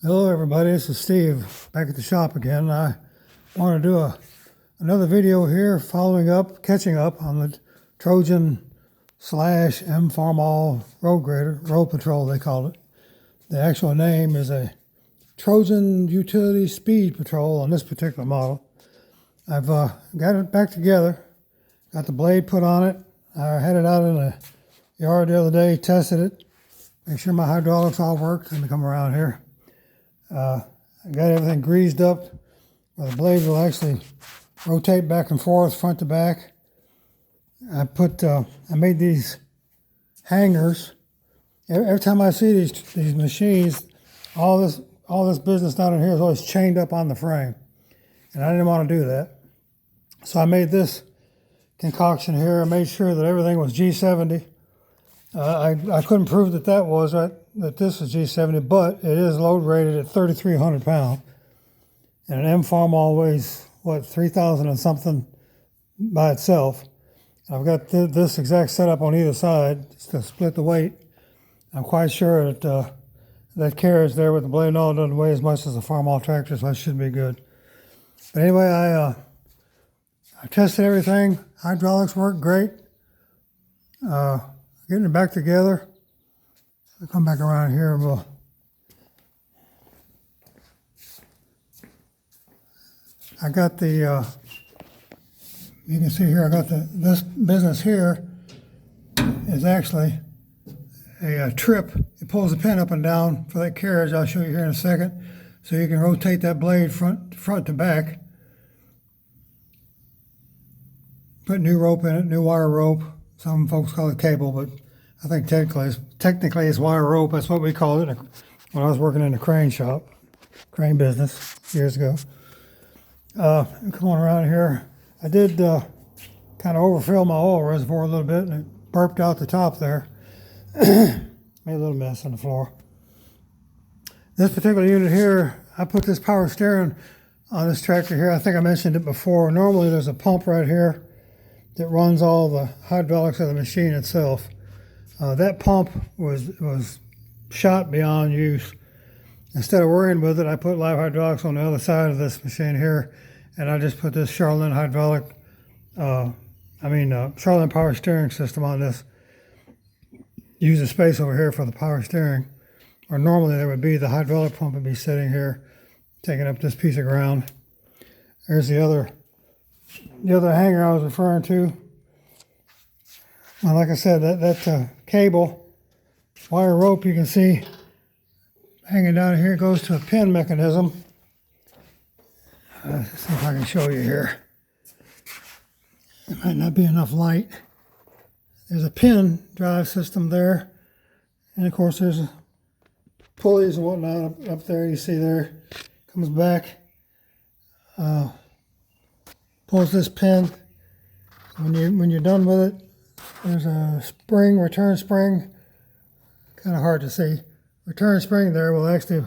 Hello everybody, this is Steve back at the shop again. I want to do another video here catching up on the Trojan /M Farmall Roadgrader, Road Patrol they call it. The actual name is a Trojan Utility Speed Patrol on this particular model. I've got it back together, got the blade put on it. I had it out in the yard the other day, tested it, make sure my hydraulics all worked. Let me come around here. I got everything greased up where the blade will actually rotate back and forth, front to back. I made these hangers. Every time I see these machines, all this business down in here is always chained up on the frame, and I didn't want to do that. So I made this concoction here. I made sure that everything was G70. I couldn't prove that was right, that this is G70, but it is load rated at 3,300 pounds. And an M Farmall weighs, what, 3,000 and something by itself. I've got this exact setup on either side to split the weight. I'm quite sure that that carriage there with the blade and all doesn't weigh as much as a Farmall tractor, so that should be good. But anyway, I tested everything. Hydraulics work great. Getting it back together. I'll come back around here and I got the, you can see here, I got this business here is actually a trip. It pulls the pin up and down for that carriage. I'll show you here in a second. So you can rotate that blade front to back. Put new rope in it, new wire rope. Some folks call it cable, but I think technically it's wire rope. That's what we called it when I was working in the crane shop, crane business years ago. Come on around here. I did kind of overfill my oil reservoir a little bit, and it burped out the top there. Made a little mess on the floor. This particular unit here, I put this power steering on this tractor here. I think I mentioned it before. Normally there's a pump right here that runs all the hydraulics of the machine itself. That pump was shot beyond use. Instead of worrying with it, I put live hydraulics on the other side of this machine here, and I just put this Charlene Charlene power steering system on this. Use the space over here for the power steering. Or normally there would be the hydraulic pump would be sitting here, taking up this piece of ground. There's the other hanger I was referring to. Well, like I said, that cable, wire rope you can see hanging down here goes to a pin mechanism. Let's see if I can show you here. There might not be enough light. There's a pin drive system there. And of course there's pulleys and whatnot up there. You see there, comes back. Pulls this pin. When you're done with it, there's a spring, return spring. Kind of hard to see. Return spring there will actually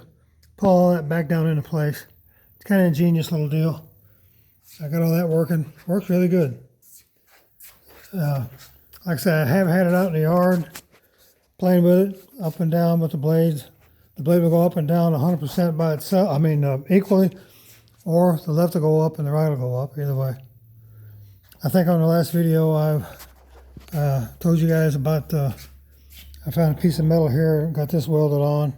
pull all that back down into place. It's kind of ingenious little deal. I got all that working. Works really good. Like I said, I have had it out in the yard, playing with it, up and down with the blades. The blade will go up and down 100% by itself. Equally. Or the left will go up and the right will go up, either way. I think on the last video I've told you guys about, I found a piece of metal here, got this welded on.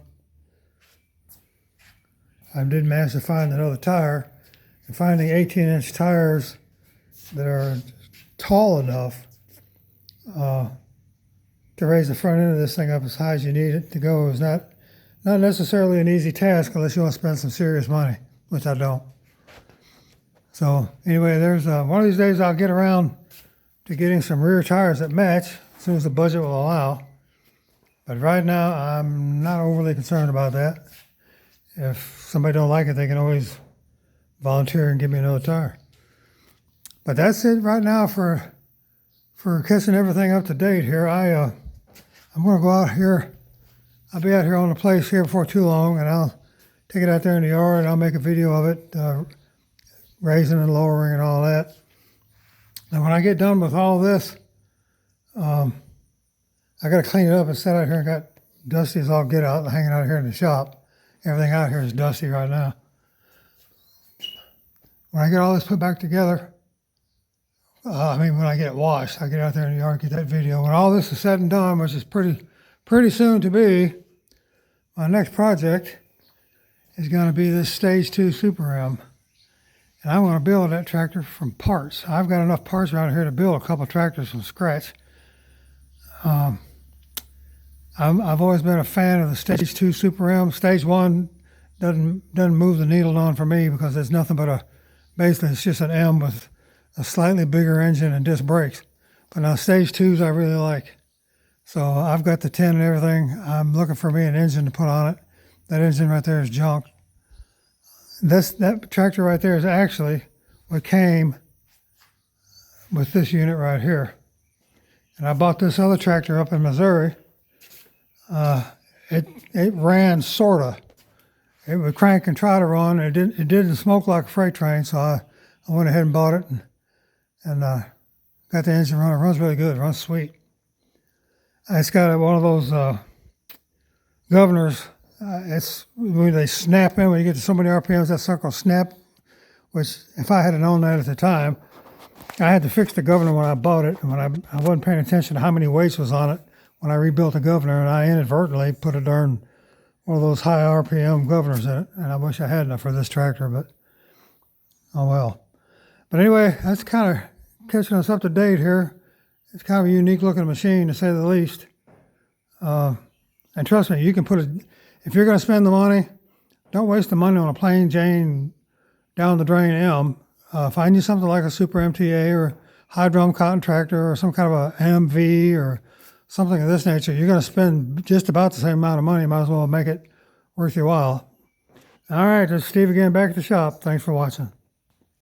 I did manage to find another tire. And finding 18-inch tires that are tall enough to raise the front end of this thing up as high as you need it to go is not necessarily an easy task unless you want to spend some serious money, which I don't. So anyway, there's one of these days I'll get around to getting some rear tires that match as soon as the budget will allow. But right now, I'm not overly concerned about that. If somebody don't like it, they can always volunteer and give me another tire. But that's it right now for catching everything up to date here. I'm going to go out here. I'll be out here on the place here before too long, and I'll take it out there in the yard and I'll make a video of it. Raising and lowering and all that. Now when I get done with all this, I got to clean it up and set out here. I got dusty as all get out, hanging out here in the shop. everything out here is dusty right now. When I get all this put back together, when I get it washed, I get out there in the yard, get that video. When all this is said and done, which is pretty soon to be, my next project is going to be this Stage 2 Super M. And I want to build that tractor from parts. I've got enough parts around here to build a couple of tractors from scratch. I've always been a fan of the Stage 2 Super M. Stage 1 doesn't move the needle none for me because it's nothing but basically it's just an M with a slightly bigger engine and disc brakes. But now Stage 2s I really like. So I've got the 10 and everything. I'm looking for me an engine to put on it. That engine right there is junk. That tractor right there is actually what came with this unit right here. And I bought this other tractor up in Missouri. It ran sorta. It would crank and try to run. It didn't smoke like a freight train, so I went ahead and bought it and got the engine running. It runs really good. It runs sweet. It's got one of those governors. It's when they snap in, when you get to so many RPMs, that sucker will snap, which if I had known that at the time, I had to fix the governor when I bought it, and when I wasn't paying attention to how many weights was on it when I rebuilt the governor, and I inadvertently put a darn one of those high RPM governors in it, and I wish I had enough for this tractor, but oh well. But anyway, that's kind of catching us up to date here. It's kind of a unique looking machine, to say the least. And trust me, you can put it, if you're going to spend the money, don't waste the money on a plain Jane down the drain M. Find you something like a Super MTA or high drum cotton tractor or some kind of a MV or something of this nature. You're going to spend just about the same amount of money. Might as well make it worth your while. All right, this is Steve again, back at the shop. Thanks for watching.